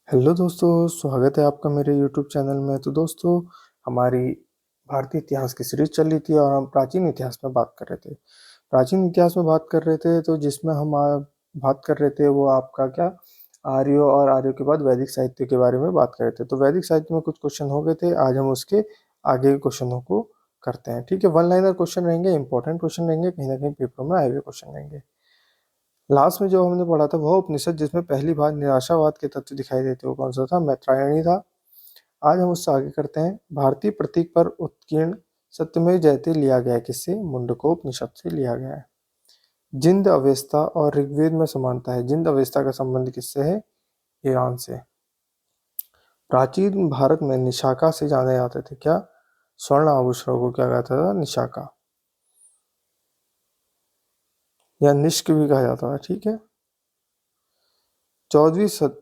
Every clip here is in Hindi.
हेलो दोस्तों, स्वागत है आपका मेरे यूट्यूब चैनल में। तो दोस्तों, हमारी भारतीय इतिहास की सीरीज चल रही थी और हम प्राचीन इतिहास में बात कर रहे थे। प्राचीन इतिहास में बात कर रहे थे तो जिसमें हम बात कर रहे थे वो आपका क्या, आर्यों और आर्यों के बाद वैदिक साहित्य के बारे में बात कर रहे थे। तो वैदिक साहित्य में कुछ क्वेश्चन हो गए थे, आज हम उसके आगे के क्वेश्चनों को करते हैं। ठीक है, वन लाइनर क्वेश्चन रहेंगे, इंपॉर्टेंट क्वेश्चन रहेंगे, कहीं ना कहीं पेपर में आए हुए क्वेश्चन रहेंगे। लास्ट में जो हमने पढ़ा था वह उपनिषद जिसमें पहली बार निराशावाद के तत्व दिखाई देते, वो कौन सा था? मैत्रायणी था। आज हम उससे आगे करते हैं। भारतीय प्रतीक पर उत्कीर्ण सत्यमेव जयते लिया गया है किससे? मुंडकोपनिषद से लिया गया है। जिंद अवेस्ता और ऋग्वेद में समानता है। जिंद अवेस्ता का संबंध किससे है? ईरान से। प्राचीन भारत में निशाका से जाने जाते थे क्या? स्वर्ण आभूषणों को क्या कहता था? निशाका या निष्क भी कहा जाता है। ठीक है। चौदहवीं सद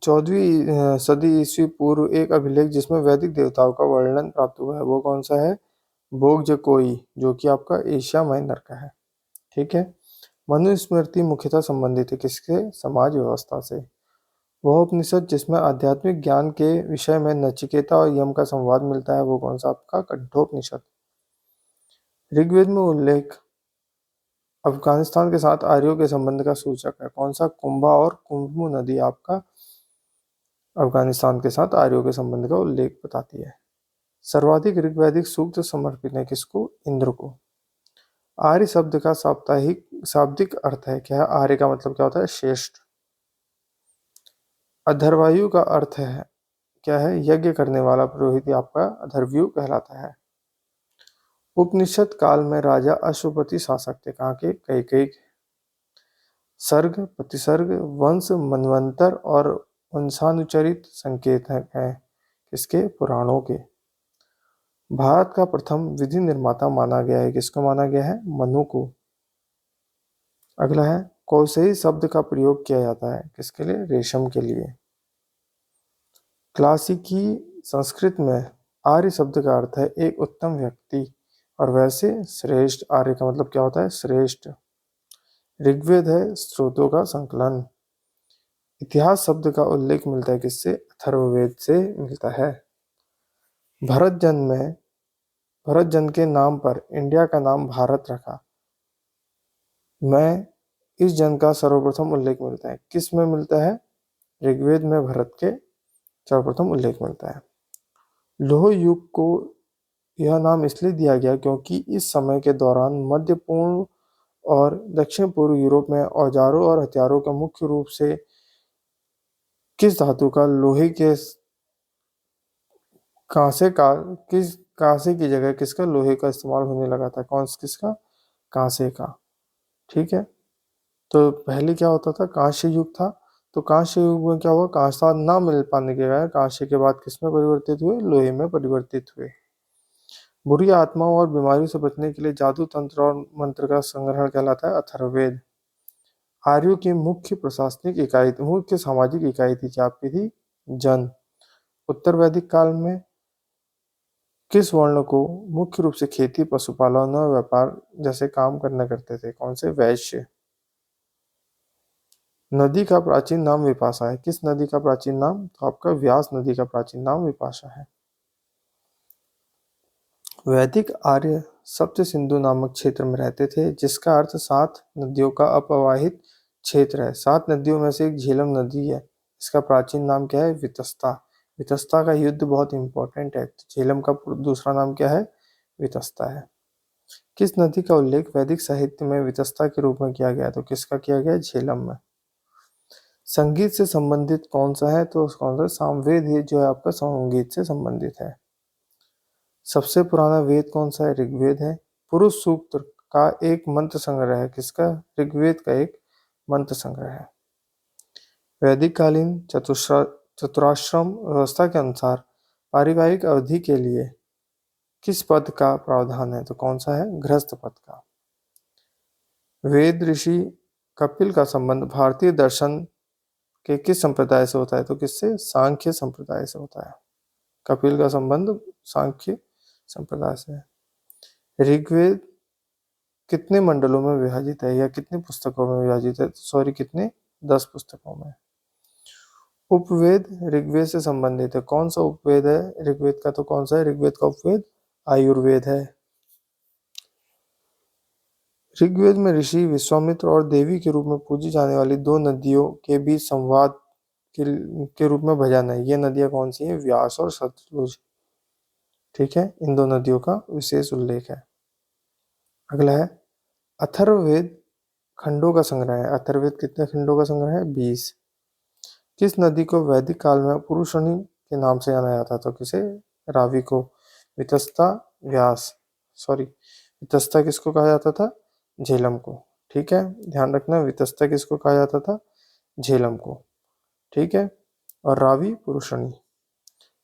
14वीं सदी ईस्वी पूर्व एक अभिलेख जिसमें वैदिक देवताओं का वर्णन प्राप्त हुआ है, वो कौन सा है? बोगजकोई, जो कि आपका एशिया माइनर का है। ठीक है। मनुस्मृति मुख्यतः संबंधित है किसके? समाज व्यवस्था से। वह उपनिषद जिसमें आध्यात्मिक ज्ञान के विषय में नचिकेता और यम का संवाद मिलता है, वो कौन सा आपका? कठोपनिषद। ऋग्वेद में उल्लेख अफगानिस्तान के साथ आर्यों के संबंध का सूचक है, कौन सा? कुंभा और कुंभू नदी आपका अफगानिस्तान के साथ आर्यों के संबंध का उल्लेख बताती है। सर्वाधिक ऋग्वैदिक सूक्त समर्पित है किसको? इंद्र को। आर्य शब्द का साप्ताहिक शाब्दिक अर्थ है क्या है? आर्य का मतलब क्या होता है? श्रेष्ठ। अधर्वायु का अर्थ है क्या है? यज्ञ करने वाला पुरोहित आपका अधर्व्यु कहलाता है। उपनिषद काल में राजा अश्वपति शासक थे, कहाँ के? कई सर्ग, प्रतिसर्ग, वंश, मनवंतर और वंशानुचरित संकेत हैं किसके? पुराणों के। भारत का प्रथम विधि निर्माता माना गया है, किसको माना गया है? मनु को। अगला है, कौशई शब्द का प्रयोग किया जाता है किसके लिए? रेशम के लिए। क्लासिकी संस्कृत में आर्य शब्द का अर्थ है एक उत्तम व्यक्ति और वैसे श्रेष्ठ। आर्य का मतलब क्या होता है? श्रेष्ठ। ऋग्वेद है स्रोतों का संकलन। इतिहास शब्द का उल्लेख मिलता है किससे? अथर्ववेद से मिलता है। भरत जन में भरत जन के नाम पर इंडिया का नाम भारत रखा में इस जन का सर्वप्रथम उल्लेख मिलता है, किस में मिलता है? ऋग्वेद में भरत के सर्वप्रथम उल्लेख मिलता है। लौह युग को यह नाम इसलिए दिया गया क्योंकि इस समय के दौरान मध्य पूर्व और दक्षिण पूर्व यूरोप में औजारों और हथियारों का मुख्य रूप से किस धातु का? लोहे के कांसे का किस कांसे की जगह किसका? लोहे का इस्तेमाल होने लगा था। कौन किसका? कांसे का। ठीक है। तो पहले क्या होता था? कांस्य युग था। तो कांस्य युग में क्या हुआ? कांसा ना मिल पाने के कारण कांस्य के बाद किस में परिवर्तित हुए? लोहे में परिवर्तित हुए। बुरी आत्माओं और बीमारियों से बचने के लिए जादू तंत्र और मंत्र का संग्रहण कहलाता है अथर्ववेद। आर्यों की मुख्य प्रशासनिक इकाई, मुख्य सामाजिक इकाई थी क्या आपकी? थी जन। उत्तर वैदिक काल में किस वर्ण को मुख्य रूप से खेती, पशुपालन और व्यापार जैसे काम करना करते थे? कौन से? वैश्य। नदी का प्राचीन नाम विपाशा है, किस नदी का प्राचीन नाम? तो आपका व्यास नदी का प्राचीन नाम विपाशा है। वैदिक आर्य सप्त सिंधु नामक क्षेत्र में रहते थे जिसका अर्थ 7 नदियों का अपवाहित क्षेत्र है। 7 नदियों में से एक झेलम नदी है, इसका प्राचीन नाम क्या है? वितस्ता। वितस्ता का युद्ध बहुत इंपॉर्टेंट है। झेलम का दूसरा नाम क्या है? वितस्ता है। किस नदी का उल्लेख वैदिक साहित्य में वितस्ता के रूप में किया गया? तो किसका किया गया? झेलम में। संगीत से संबंधित कौन सा है? तो कौन सा? सामवेद ही जो है आपका संगीत से संबंधित है। सबसे पुराना वेद कौन सा है? ऋग्वेद है। पुरुष सूक्त का एक मंत्र संग्रह है किसका? ऋग्वेद का एक मंत्र संग्रह है। वैदिक कालीन चतुराश्रम व्यवस्था के अनुसार पारिवारिक अवधि के लिए किस पद का प्रावधान है? तो कौन सा है? गृहस्थ पद का। वेद ऋषि कपिल का संबंध भारतीय दर्शन के किस संप्रदाय से होता है? तो किससे? सांख्य संप्रदाय से होता है। कपिल का संबंध सांख्य संप्रदाय से है। ऋग्वेद कितने मंडलों में विभाजित है या कितनी पुस्तकों में विभाजित है? सॉरी, कितने? 10 पुस्तकों में। उपवेद ऋग्वेद से संबंधित है। कौन सा उपवेद है ऋग्वेद का? तो कौन सा है ऋग्वेद का उपवेद? आयुर्वेद है। ऋग्वेद में ऋषि विश्वामित्र और देवी के रूप में पूजी जाने वाली दो नदियों के बीच संवाद के रूप में भजन है। ये नदियां कौन सी हैं? व्यास और सतलुज। ठीक है, इन दो नदियों का विशेष उल्लेख है। अगला है अथर्ववेद खंडों का संग्रह है। अथर्ववेद कितने खंडों का संग्रह है? 20। किस नदी को वैदिक काल में पुरुषनी के नाम से जाना जाता था? किसे? रावि को। वितस्ता, व्यास, सॉरी, वितस्ता किसको कहा जाता था? झेलम को। ठीक है, ध्यान रखना, वितस्ता किसको कहा जाता था? झेलम को। ठीक है, और रावि पुरुषनी।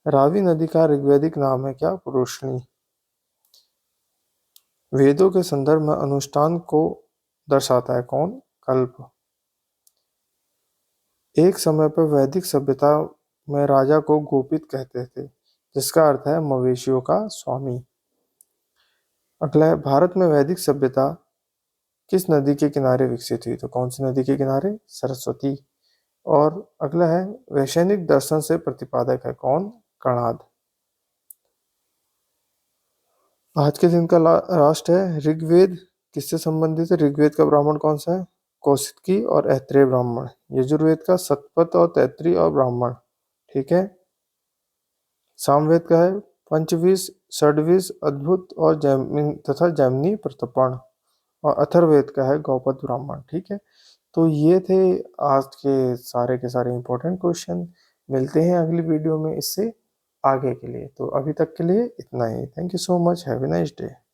रावि नदी का ऋग्वैदिक नाम है क्या? पुरुषनी। वेदों के संदर्भ में अनुष्ठान को दर्शाता है कौन? कल्प। एक समय पर वैदिक सभ्यता में राजा को गोपित कहते थे, जिसका अर्थ है मवेशियों का स्वामी। अगला है भारत में वैदिक सभ्यता किस नदी के किनारे विकसित हुई? तो कौन सी नदी के किनारे? सरस्वती। और अगला है वैशेनिक दर्शन से प्रतिपादक है कौन? कणाद। आज के दिन का राष्ट्र है ऋग्वेद। किससे संबंधित है? ऋग्वेद का ब्राह्मण कौन सा है? कौशिकी और ऐत्रेय ब्राह्मण। यजुर्वेद का सतपथ और तैत्रीय और ब्राह्मण। ठीक है, सामवेद का है पंचविश, षड्विश, अद्भुत और जैमिन तथा जैमिनी प्रतपण। और अथर्ववेद का है गौपद ब्राह्मण। ठीक है, तो ये थे आज के सारे इंपॉर्टेंट क्वेश्चन। मिलते हैं अगली वीडियो में इससे आगे के लिए। तो अभी तक के लिए इतना ही। Thank you so much. Have a nice day.